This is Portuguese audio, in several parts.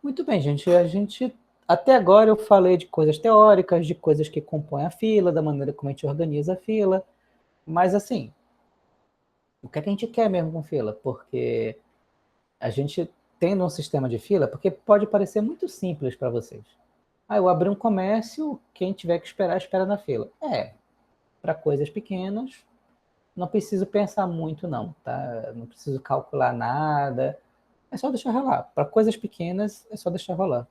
Muito bem, gente. Até agora eu falei de coisas teóricas, de coisas que compõem a fila, da maneira como a gente organiza a fila. Mas assim, o que é que a gente quer mesmo com fila? Porque a gente tendo um sistema de fila, porque pode parecer muito simples para vocês. Ah, eu abri um comércio, quem tiver que esperar, espera na fila. Para coisas pequenas, não preciso pensar muito não, tá? Não preciso calcular nada, é só deixar rolar. Para coisas pequenas, é só deixar rolar.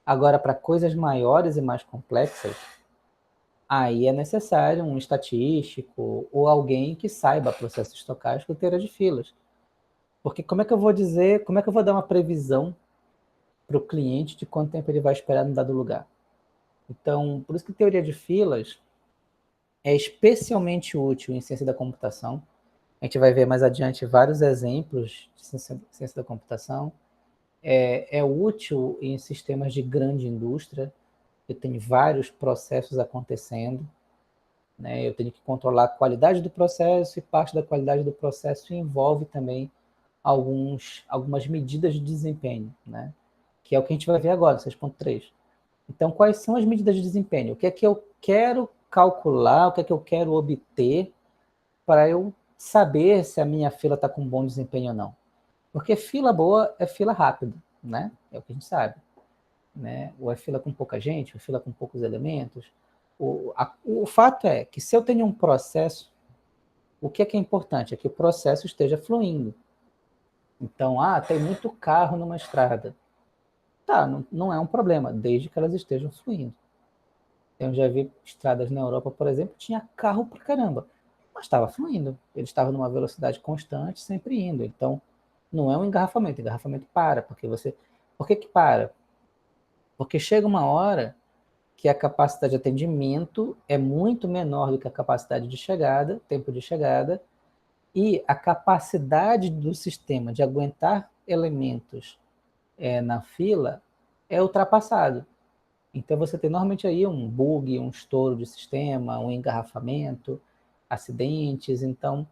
Agora, para coisas maiores e mais complexas, aí é necessário um estatístico ou alguém que saiba processo estocástico e teoria de filas. Porque como é que eu vou dizer, como é que eu vou dar uma previsão para o cliente de quanto tempo ele vai esperar no dado lugar? Então, por isso que teoria de filas é especialmente útil em ciência da computação. A gente vai ver mais adiante vários exemplos de ciência da computação. É útil em sistemas de grande indústria, que tem vários processos acontecendo, né? Eu tenho que controlar a qualidade do processo e parte da qualidade do processo envolve também algumas medidas de desempenho, né? Que é o que a gente vai ver agora, 6.3. Então, quais são as medidas de desempenho? O que é que eu quero calcular, o que é que eu quero obter para eu saber se a minha fila está com bom desempenho ou não? Porque fila boa é fila rápida, né? É o que a gente sabe, né? Ou é fila com pouca gente, ou é fila com poucos elementos. O fato é que se eu tenho um processo, o que é importante? É que o processo esteja fluindo. Então, tem muito carro numa estrada. Tá, não é um problema, desde que elas estejam fluindo. Eu já vi estradas na Europa, por exemplo, tinha carro pra caramba, mas estava fluindo. Ele estava numa velocidade constante, sempre indo. Então, não é um engarrafamento. Engarrafamento para, porque você... Por que para? Porque chega uma hora que a capacidade de atendimento é muito menor do que a capacidade de chegada, tempo de chegada, e a capacidade do sistema de aguentar elementos na fila é ultrapassado. Então você tem normalmente aí um bug, um estouro de sistema, um engarrafamento, acidentes. Então,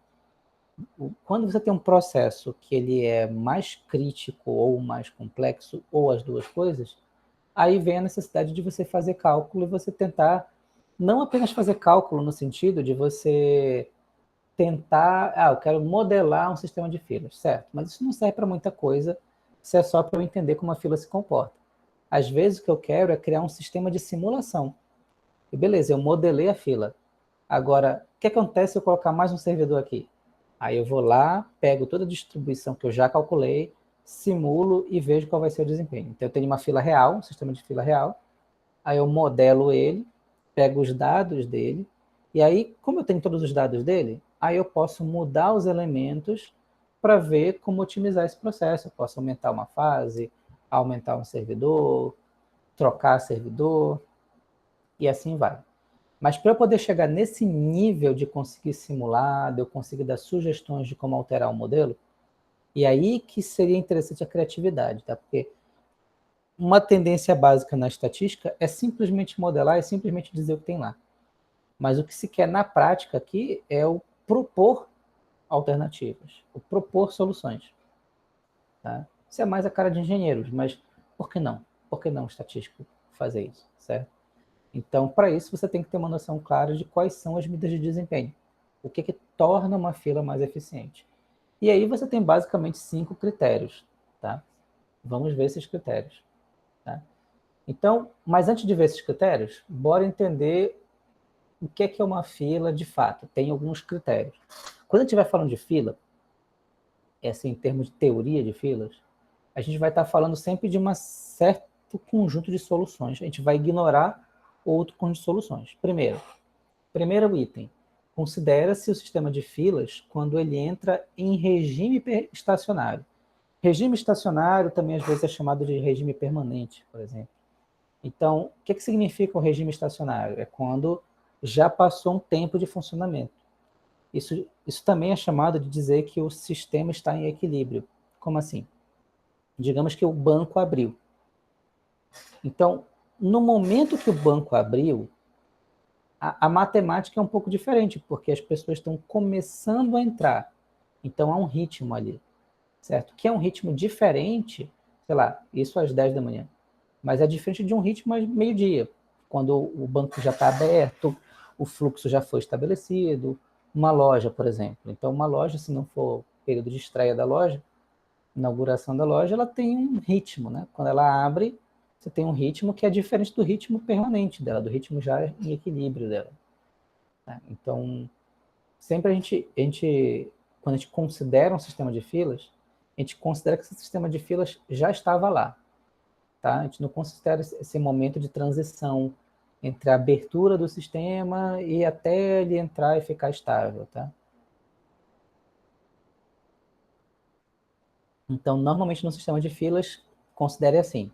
quando você tem um processo que ele é mais crítico ou mais complexo, ou as duas coisas, aí vem a necessidade de você fazer cálculo e você tentar não apenas fazer cálculo no sentido de você tentar, eu quero modelar um sistema de filas, certo? Mas isso não serve para muita coisa, se é só para eu entender como a fila se comporta. Às vezes o que eu quero é criar um sistema de simulação. E beleza, eu modelei a fila. Agora, o que acontece se eu colocar mais um servidor aqui? Aí eu vou lá, pego toda a distribuição que eu já calculei, simulo e vejo qual vai ser o desempenho. Então eu tenho uma fila real, um sistema de fila real, aí eu modelo ele, pego os dados dele, e aí, como eu tenho todos os dados dele, aí eu posso mudar os elementos para ver como otimizar esse processo. Eu posso aumentar uma fase, aumentar um servidor, trocar servidor, e assim vai. Mas para eu poder chegar nesse nível de conseguir simular, de eu conseguir dar sugestões de como alterar o modelo, e aí que seria interessante a criatividade, tá? Porque uma tendência básica na estatística é simplesmente modelar e simplesmente dizer o que tem lá. Mas o que se quer na prática aqui é o propor alternativas, o propor soluções. Tá? Isso é mais a cara de engenheiros, mas por que não? Por que não o estatístico fazer isso, certo? Então, para isso, você tem que ter uma noção clara de quais são as medidas de desempenho. O que torna uma fila mais eficiente. E aí você tem basicamente 5 critérios. Tá? Vamos ver esses critérios. Tá? Então, mas antes de ver esses critérios, bora entender o que é uma fila de fato. Tem alguns critérios. Quando a gente vai falando de fila, assim, em termos de teoria de filas, a gente vai estar falando sempre de um certo conjunto de soluções. A gente vai ignorar outro conjunto de soluções. Primeiro item, considera-se o sistema de filas quando ele entra em regime estacionário. Regime estacionário também às vezes é chamado de regime permanente, por exemplo. Então, o que significa o regime estacionário? É quando já passou um tempo de funcionamento. Isso também é chamado de dizer que o sistema está em equilíbrio. Como assim? Digamos que o banco abriu. Então, no momento que o banco abriu, a matemática é um pouco diferente, porque as pessoas estão começando a entrar. Então, há um ritmo ali, certo? Que é um ritmo diferente sei lá, isso às 10 da manhã. Mas é diferente de um ritmo às meio-dia, quando o banco já está aberto, o fluxo já foi estabelecido. Uma loja, por exemplo. Então, uma loja, se não for período de estreia da loja, inauguração da loja, ela tem um ritmo, né? Quando ela abre, você tem um ritmo que é diferente do ritmo permanente dela, do ritmo já em equilíbrio dela. Tá? Então, sempre quando a gente considera um sistema de filas, a gente considera que esse sistema de filas já estava lá. Tá? A gente não considera esse momento de transição entre a abertura do sistema e até ele entrar e ficar estável. Tá? Então, normalmente no sistema de filas, considere assim.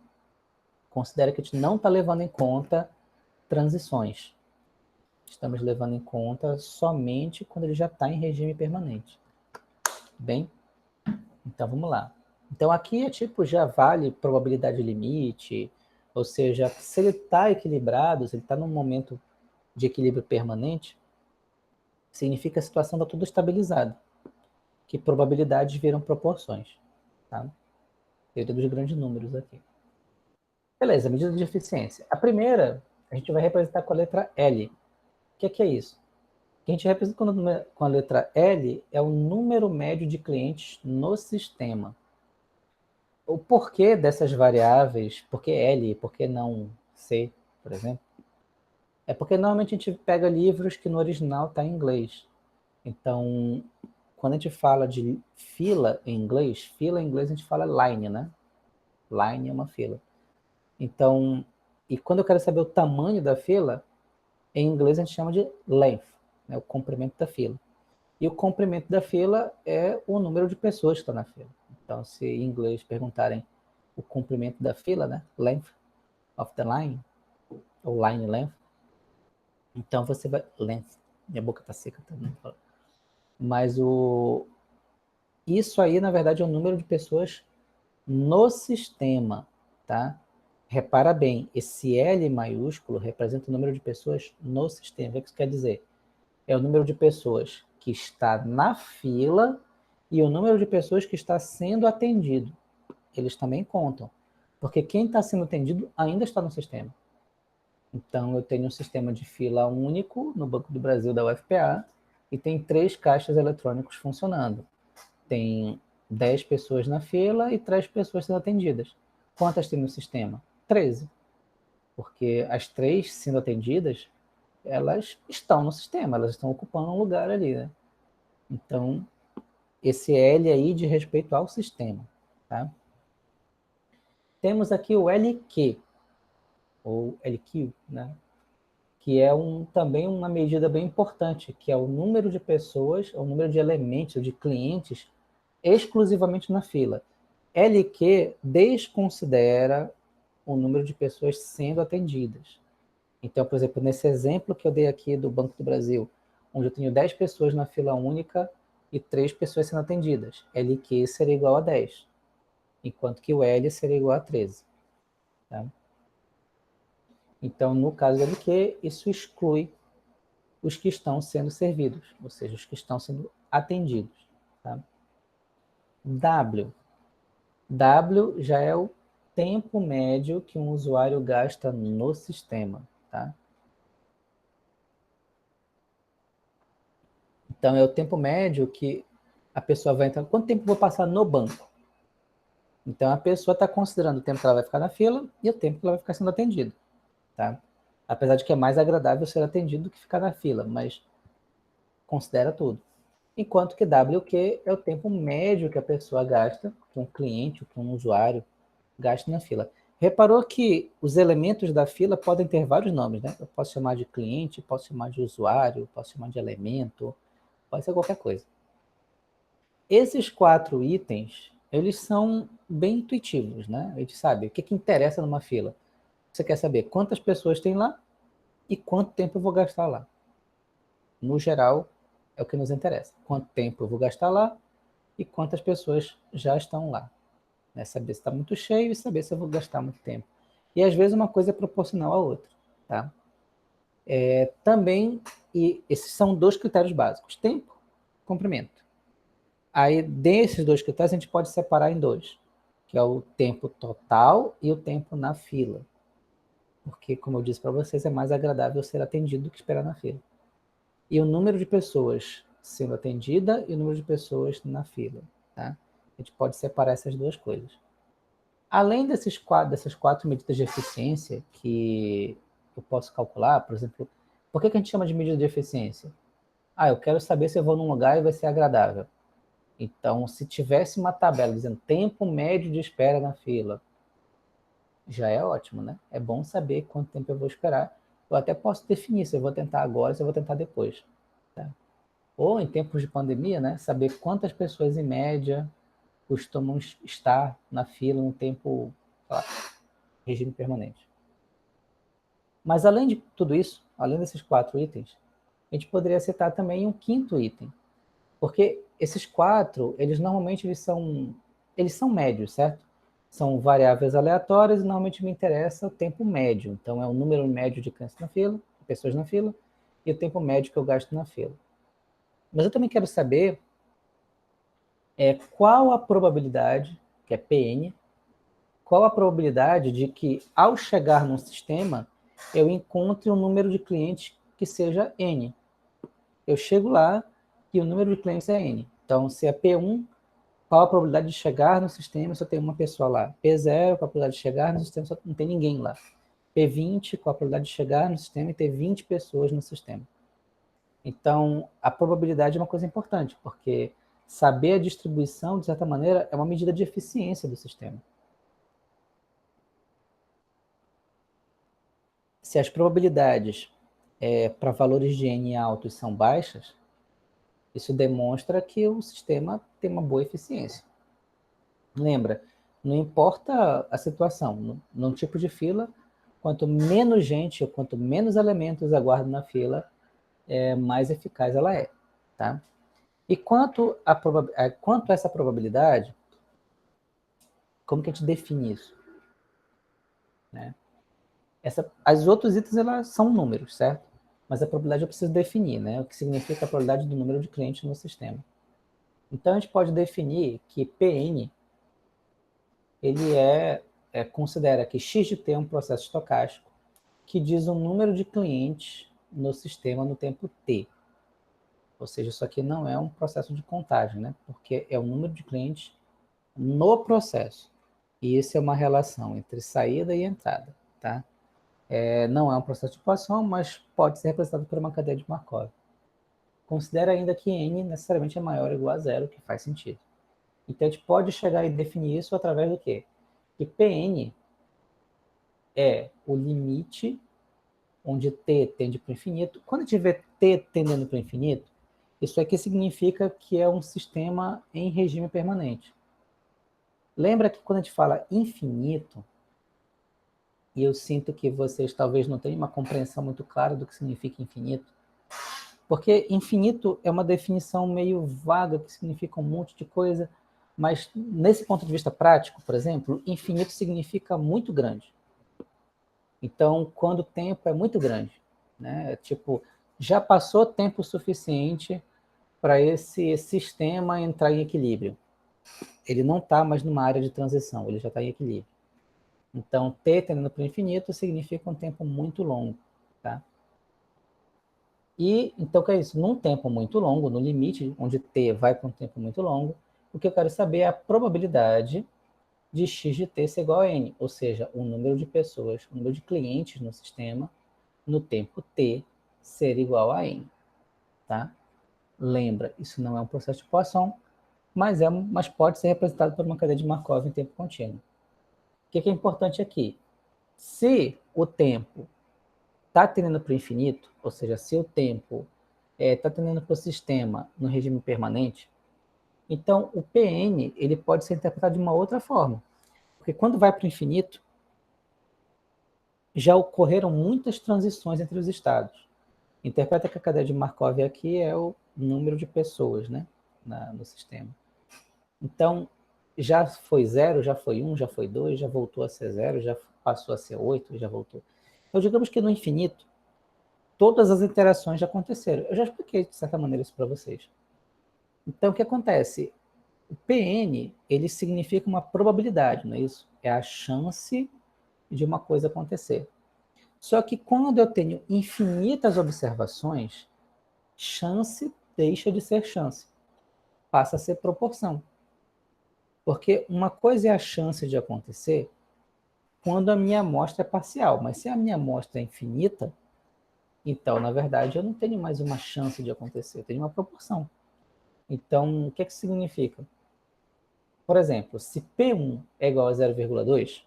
Considere que a gente não está levando em conta transições. Estamos levando em conta somente quando ele já está em regime permanente. Bem, então vamos lá. Então aqui é tipo, já vale probabilidade limite, ou seja, se ele está equilibrado, se ele está num momento de equilíbrio permanente, significa que a situação está tudo estabilizada, que probabilidades viram proporções. Tá? Teoria dos grandes números aqui. Beleza, medida de eficiência. A primeira, a gente vai representar com a letra L. O que é isso? O que a gente representa com a letra L é o número médio de clientes no sistema. O porquê dessas variáveis, por que L e por que não C, por exemplo, é porque normalmente a gente pega livros que no original está em inglês. Então, quando a gente fala de fila em inglês a gente fala line, né? Line é uma fila. Então, e quando eu quero saber o tamanho da fila, em inglês a gente chama de length, né? O comprimento da fila. E o comprimento da fila é o número de pessoas que estão na fila. Então, se em inglês perguntarem o comprimento da fila, né? Length of the line, ou line length, então você vai... Length, minha boca tá seca também. Mas isso aí, na verdade, é o número de pessoas no sistema, tá? Repara bem, esse L maiúsculo representa o número de pessoas no sistema. O que isso quer dizer? É o número de pessoas que está na fila e o número de pessoas que está sendo atendido. Eles também contam. Porque quem está sendo atendido ainda está no sistema. Então, eu tenho um sistema de fila único no Banco do Brasil da UFPA e tem 3 caixas eletrônicos funcionando. Tem 10 pessoas na fila e 3 pessoas sendo atendidas. Quantas tem no sistema? 13. Porque as 3 sendo atendidas, elas estão no sistema, elas estão ocupando um lugar ali, né? Então, esse L aí de respeito ao sistema, tá? Temos aqui o LQ, ou LQ, né? Que é também uma medida bem importante, que é o número de pessoas, o número de elementos, de clientes, exclusivamente na fila. LQ desconsidera o número de pessoas sendo atendidas. Então, por exemplo, nesse exemplo que eu dei aqui do Banco do Brasil, onde eu tenho 10 pessoas na fila única e 3 pessoas sendo atendidas, LQ seria igual a 10, enquanto que o L seria igual a 13. Tá? Então, no caso do LQ, isso exclui os que estão sendo servidos, ou seja, os que estão sendo atendidos. Tá? W. W já é o tempo médio que um usuário gasta no sistema. Tá? Então, é o tempo médio que a pessoa vai entrar. Quanto tempo eu vou passar no banco? Então, a pessoa está considerando o tempo que ela vai ficar na fila e o tempo que ela vai ficar sendo atendida. Tá? Apesar de que é mais agradável ser atendido do que ficar na fila, mas considera tudo. Enquanto que WQ é o tempo médio que a pessoa gasta, que um cliente, que um usuário gasta na fila. Reparou que os elementos da fila podem ter vários nomes, né? Eu posso chamar de cliente, posso chamar de usuário, posso chamar de elemento, pode ser qualquer coisa. Esses 4 itens, eles são bem intuitivos, né? A gente sabe o que interessa numa fila. Você quer saber quantas pessoas tem lá e quanto tempo eu vou gastar lá. No geral, é o que nos interessa. Quanto tempo eu vou gastar lá e quantas pessoas já estão lá. Né? Saber se está muito cheio e saber se eu vou gastar muito tempo. E às vezes uma coisa é proporcional à outra. Tá? Também, e esses são 2 critérios básicos: tempo, comprimento. Aí, desses 2 critérios, a gente pode separar em 2, que é o tempo total e o tempo na fila. Porque, como eu disse para vocês, é mais agradável ser atendido do que esperar na fila. E o número de pessoas sendo atendida e o número de pessoas na fila. Tá? A gente pode separar essas duas coisas. Além dessas quatro medidas de eficiência que eu posso calcular, por exemplo, por que a gente chama de medida de eficiência? Eu quero saber se eu vou num lugar e vai ser agradável. Então, se tivesse uma tabela dizendo tempo médio de espera na fila, já é ótimo, né? É bom saber quanto tempo eu vou esperar. Eu até posso definir se eu vou tentar agora, se eu vou tentar depois. Tá? Ou em tempos de pandemia, né? Saber quantas pessoas em média costumam estar na fila no tempo, sei lá, regime permanente. Mas além de tudo isso, além desses 4 itens, a gente poderia citar também um quinto item. Porque esses 4, eles normalmente eles são médios, certo? São variáveis aleatórias e normalmente me interessa o tempo médio. Então é o número médio de clientes na fila, pessoas na fila, e o tempo médio que eu gasto na fila. Mas eu também quero saber qual a probabilidade, que é PN, qual a probabilidade de que ao chegar num sistema eu encontre um número de clientes que seja N. Eu chego lá e o número de clientes é N. Então, se é P1, qual a probabilidade de chegar no sistema se eu tenho uma pessoa lá? P0, qual a probabilidade de chegar no sistema se não tem ninguém lá? P20, qual a probabilidade de chegar no sistema e ter 20 pessoas no sistema? Então, a probabilidade é uma coisa importante, porque saber a distribuição, de certa maneira, é uma medida de eficiência do sistema. Se as probabilidades para valores de N altos são baixas, isso demonstra que o sistema tem uma boa eficiência. Lembra, não importa a situação, num tipo de fila, quanto menos gente ou quanto menos elementos aguardam na fila, mais eficaz ela é. Tá? E quanto a essa probabilidade, como que a gente define isso? Né? As outros itens elas são números, certo? Mas a probabilidade eu preciso definir, né? O que significa a probabilidade do número de clientes no sistema. Então a gente pode definir que Pn ele considera que x de t é um processo estocástico que diz o número de clientes no sistema no tempo t. Ou seja, isso aqui não é um processo de contagem, né? Porque é o número de clientes no processo. E isso é uma relação entre saída e entrada, tá? Não é um processo de equação, mas pode ser representado por uma cadeia de Markov. Considera ainda que n necessariamente é maior ou igual a zero, que faz sentido. Então a gente pode chegar e definir isso através do quê? Que Pn é o limite onde t tende para o infinito. Quando a gente vê t tendendo para o infinito, isso aqui significa que é um sistema em regime permanente. Lembra que quando a gente fala infinito, e eu sinto que vocês talvez não tenham uma compreensão muito clara do que significa infinito, porque infinito é uma definição meio vaga que significa um monte de coisa, mas nesse ponto de vista prático, por exemplo, infinito significa muito grande. Então, quando o tempo é muito grande, né? Tipo, já passou tempo suficiente para esse sistema entrar em equilíbrio. Ele não está mais numa área de transição, ele já está em equilíbrio. Então, t tendendo para o infinito significa um tempo muito longo, tá? E, então, o que é isso? Num tempo muito longo, no limite, onde t vai para um tempo muito longo, o que eu quero saber é a probabilidade de x de t ser igual a n, ou seja, o número de pessoas, o número de clientes no sistema, no tempo t, ser igual a n. Tá? Lembra, isso não é um processo de Poisson, mas pode ser representado por uma cadeia de Markov em tempo contínuo. O que é importante aqui? Se o tempo está tendendo para o infinito, ou seja, se o tempo está tendendo para o sistema no regime permanente, então o Pn ele pode ser interpretado de uma outra forma. Porque quando vai para o infinito, já ocorreram muitas transições entre os estados. Interpreta que a cadeia de Markov aqui é o número de pessoas, né, no sistema. Então, já foi 0, já foi 1, já foi 2, já voltou a ser 0, já passou a ser 8, já voltou. Então, digamos que no infinito, todas as interações já aconteceram. Eu já expliquei, de certa maneira, isso para vocês. Então, o que acontece? O PN, ele significa uma probabilidade, não é isso? É a chance de uma coisa acontecer. Só que quando eu tenho infinitas observações, chance deixa de ser chance, passa a ser proporção. Porque uma coisa é a chance de acontecer quando a minha amostra é parcial, mas se a minha amostra é infinita, então, na verdade, eu não tenho mais uma chance de acontecer, eu tenho uma proporção. Então, o que significa? Por exemplo, se P1 é igual a 0,2,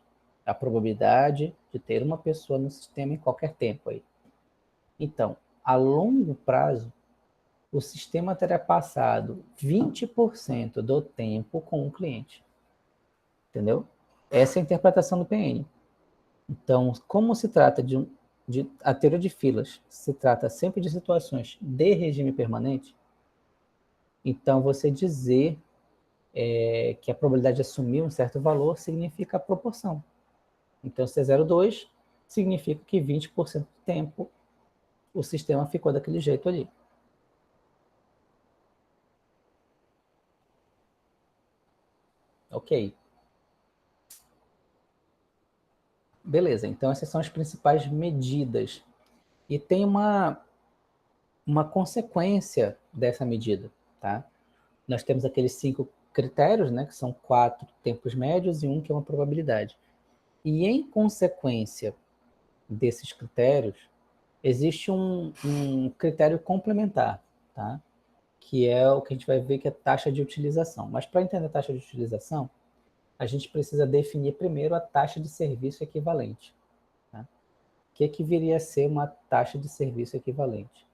a probabilidade de ter uma pessoa no sistema em qualquer tempo aí. Então, a longo prazo, o sistema terá passado 20% do tempo com o cliente. Entendeu? Essa é a interpretação do PN. Então, como se trata de a teoria de filas se trata sempre de situações de regime permanente, então você dizer que a probabilidade de assumir um certo valor significa a proporção. Então, se é 0,2, significa que 20% do tempo o sistema ficou daquele jeito ali. Ok. Beleza, então essas são as principais medidas. E tem uma consequência dessa medida, tá? Nós temos aqueles 5 critérios, né, que são 4 tempos médios e um que é uma probabilidade. E em consequência desses critérios, existe um critério complementar, tá? Que é o que a gente vai ver que é taxa de utilização. Mas para entender a taxa de utilização, a gente precisa definir primeiro a taxa de serviço equivalente. Tá? O que viria a ser uma taxa de serviço equivalente?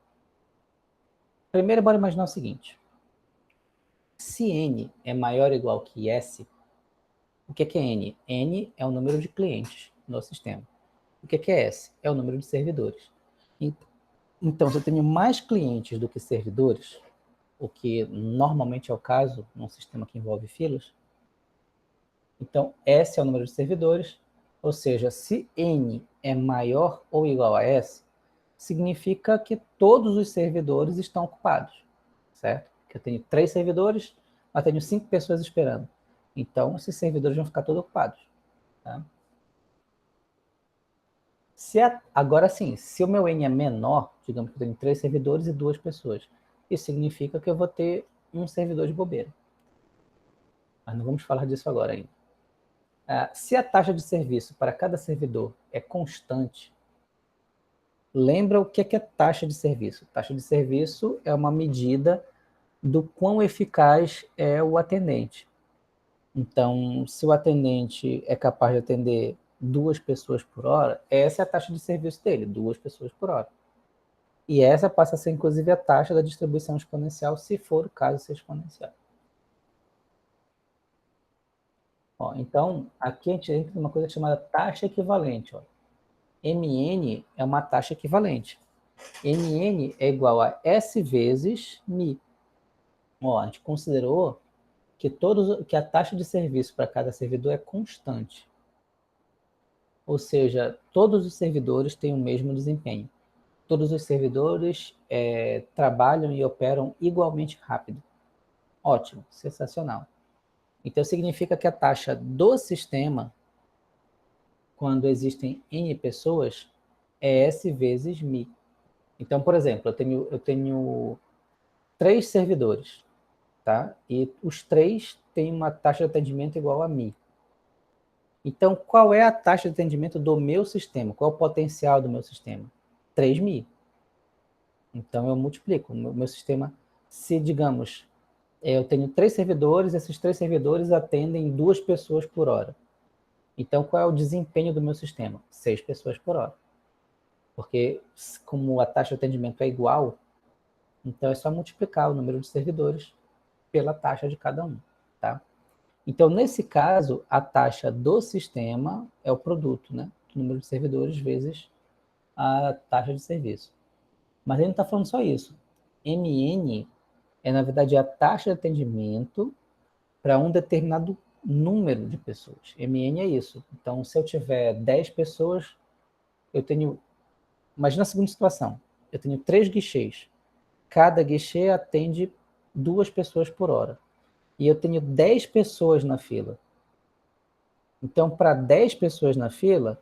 Primeiro, bora imaginar o seguinte. Se N é maior ou igual que S, o que é N? N é o número de clientes no sistema. O que é S? É o número de servidores. Então, se eu tenho mais clientes do que servidores, o que normalmente é o caso num sistema que envolve filas, então S é o número de servidores, ou seja, se N é maior ou igual a S, significa que todos os servidores estão ocupados, certo? Que eu tenho 3 servidores, mas tenho 5 pessoas esperando. Então, esses servidores vão ficar todos ocupados. Tá? Agora sim, se o meu N é menor, digamos que eu tenho 3 servidores e 2 pessoas, isso significa que eu vou ter um servidor de bobeira. Mas não vamos falar disso agora ainda. Se a taxa de serviço para cada servidor é constante, lembra o que é taxa de serviço? Taxa de serviço é uma medida do quão eficaz é o atendente. Então, se o atendente é capaz de atender 2 pessoas por hora, essa é a taxa de serviço dele, 2 pessoas por hora. E essa passa a ser, inclusive, a taxa da distribuição exponencial, se for o caso ser exponencial. Ó, então, aqui a gente entra numa coisa chamada taxa equivalente. Ó. MN é uma taxa equivalente. MN é igual a S vezes Mi. Ó, a gente considerou que a taxa de serviço para cada servidor é constante. Ou seja, todos os servidores têm o mesmo desempenho. Todos os servidores trabalham e operam igualmente rápido. Ótimo, sensacional. Então, significa que a taxa do sistema, quando existem N pessoas, é S vezes Mi. Então, por exemplo, eu tenho 3 servidores, tá? E os 3 têm uma taxa de atendimento igual a Mi. Então, qual é a taxa de atendimento do meu sistema? Qual é o potencial do meu sistema? 3.000. Então, eu multiplico. O meu sistema, se, digamos, eu tenho 3 servidores, esses 3 servidores atendem 2 pessoas por hora. Então, qual é o desempenho do meu sistema? 6 pessoas por hora. Porque, como a taxa de atendimento é igual, então é só multiplicar o número de servidores pela taxa de cada um, tá? Então, nesse caso, a taxa do sistema é o produto, né? O número de servidores vezes a taxa de serviço. Mas ele não está falando só isso. MN é, na verdade, a taxa de atendimento para um determinado número de pessoas. MN é isso. Então, se eu tiver 10 pessoas, eu tenho... Imagina a seguinte situação. Eu tenho 3 guichês. Cada guichê atende 2 pessoas por hora. e eu tenho 10 pessoas na fila. Então, para 10 pessoas na fila,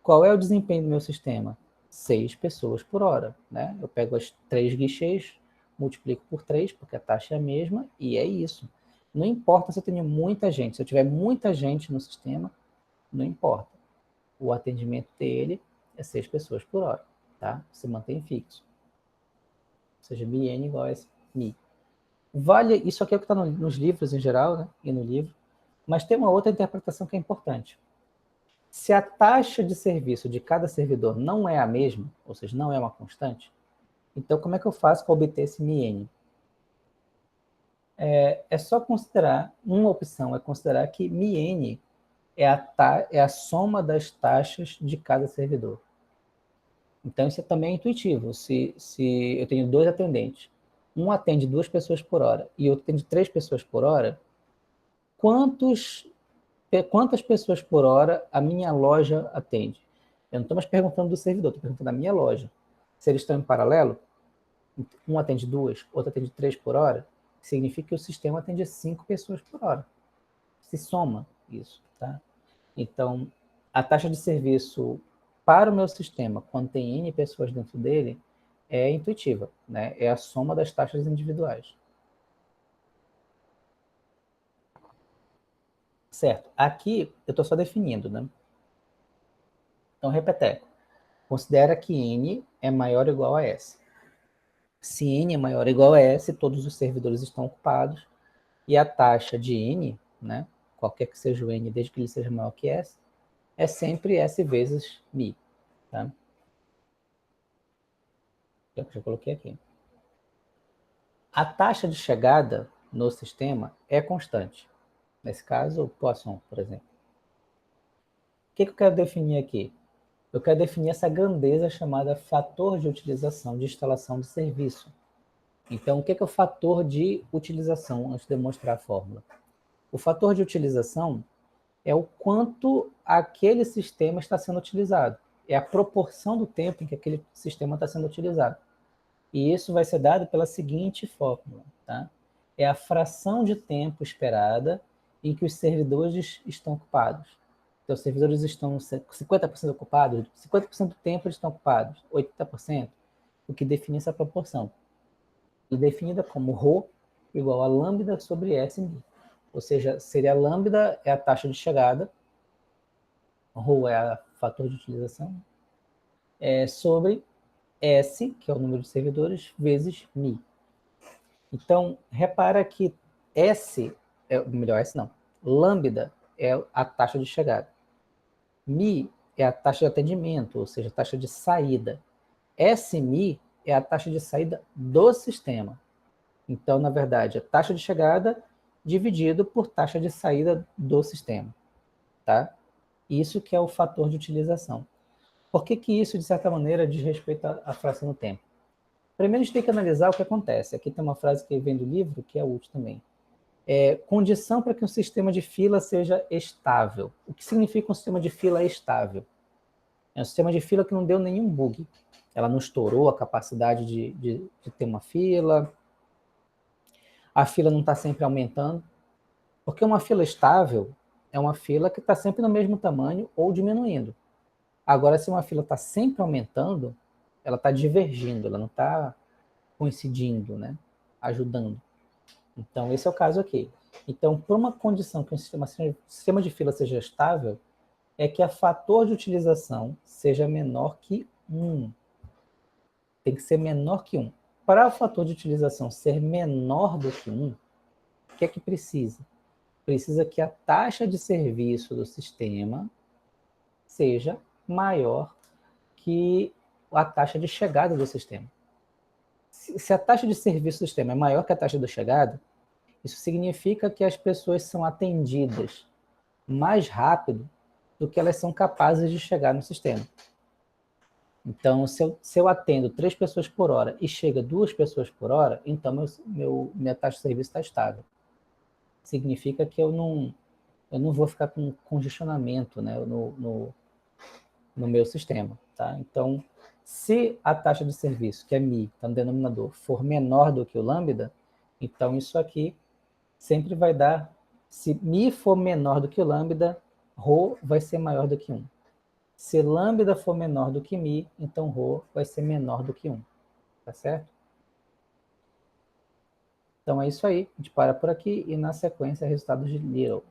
qual é o desempenho do meu sistema? 6 pessoas por hora, né? Eu pego as 3 guichês, multiplico por 3, porque a taxa é a mesma, e é isso. Não importa se eu tenho muita gente. Se eu tiver muita gente no sistema, não importa. O atendimento dele é 6 pessoas por hora, tá? Se mantém fixo. Ou seja, MN igual a Mi. Vale, isso aqui é o que está nos livros em geral, né? E no livro. Mas tem uma outra interpretação que é importante. Se a taxa de serviço de cada servidor não é a mesma, ou seja, não é uma constante, então como é que eu faço para obter esse MN? É só considerar, uma opção é considerar que MN é a soma das taxas de cada servidor. Então isso também é intuitivo. Se eu tenho 2 atendentes, um atende 2 pessoas por hora e outro atende 3 pessoas por hora, quantas pessoas por hora a minha loja atende? Eu não estou mais perguntando do servidor, estou perguntando da minha loja. Se eles estão em paralelo, um atende 2, outro atende 3 por hora, significa que o sistema atende 5 pessoas por hora. Se soma isso, tá? Então, a taxa de serviço para o meu sistema, quando tem N pessoas dentro dele, é intuitiva, né? É a soma das taxas individuais. Certo. Aqui eu estou só definindo, né? Então, repeteco. Considera que N é maior ou igual a S. Se N é maior ou igual a S, todos os servidores estão ocupados e a taxa de N, né? Qualquer que seja o N, desde que ele seja maior que S, é sempre S vezes Mi, tá? Já coloquei aqui. A taxa de chegada no sistema é constante. Nesse caso, o Poisson, por exemplo. O que eu quero definir aqui? Eu quero definir essa grandeza chamada fator de utilização de instalação de serviço. Então, o que é o fator de utilização, antes de demonstrar a fórmula? O fator de utilização é o quanto aquele sistema está sendo utilizado. É a proporção do tempo em que aquele sistema está sendo utilizado. E isso vai ser dado pela seguinte fórmula, tá? É a fração de tempo esperada em que os servidores estão ocupados. Então, os servidores estão 50% ocupados, 50% do tempo eles estão ocupados, 80%, o que define essa proporção. E definida como ρ igual a lambda sobre S mi. Ou seja, seria a lambda é a taxa de chegada, ρ é o fator de utilização, sobre S, que é o número de servidores, vezes mi. Então, repara que S, melhor, S não, lambda é a taxa de chegada. Mi é a taxa de atendimento, ou seja, a taxa de saída. SMI é a taxa de saída do sistema. Então, na verdade, a taxa de chegada dividido por taxa de saída do sistema. Tá? Isso que é o fator de utilização. Por que isso, de certa maneira, diz respeito à fração do tempo? Primeiro, a gente tem que analisar o que acontece. Aqui tem uma frase que vem do livro, que é útil também. Condição para que um sistema de fila seja estável. O que significa um sistema de fila estável? É um sistema de fila que não deu nenhum bug. Ela não estourou a capacidade de ter uma fila, a fila não está sempre aumentando, porque uma fila estável é uma fila que está sempre no mesmo tamanho ou diminuindo. Agora, se uma fila está sempre aumentando, ela está divergindo, ela não está coincidindo, né? Ajudando. Então, esse é o caso aqui. Então, por uma condição que um sistema de fila seja estável, é que a fator de utilização seja menor que 1. Tem que ser menor que 1. Para o fator de utilização ser menor do que 1, o que é que precisa? Precisa que a taxa de serviço do sistema seja maior que a taxa de chegada do sistema. Se a taxa de serviço do sistema é maior que a taxa de chegada, isso significa que as pessoas são atendidas mais rápido do que elas são capazes de chegar no sistema. Então, se eu atendo 3 pessoas por hora e chega 2 pessoas por hora, então minha taxa de serviço está estável. Significa que eu não vou ficar com congestionamento, né, no meu sistema. Tá? Então, se a taxa de serviço, que é mi, está no denominador, for menor do que o lambda, então isso aqui sempre vai dar, se mi for menor do que lambda, rho vai ser maior do que 1. Se lambda for menor do que mi, então rho vai ser menor do que 1. Tá certo? Então é isso aí. A gente para por aqui e na sequência resultados de Little.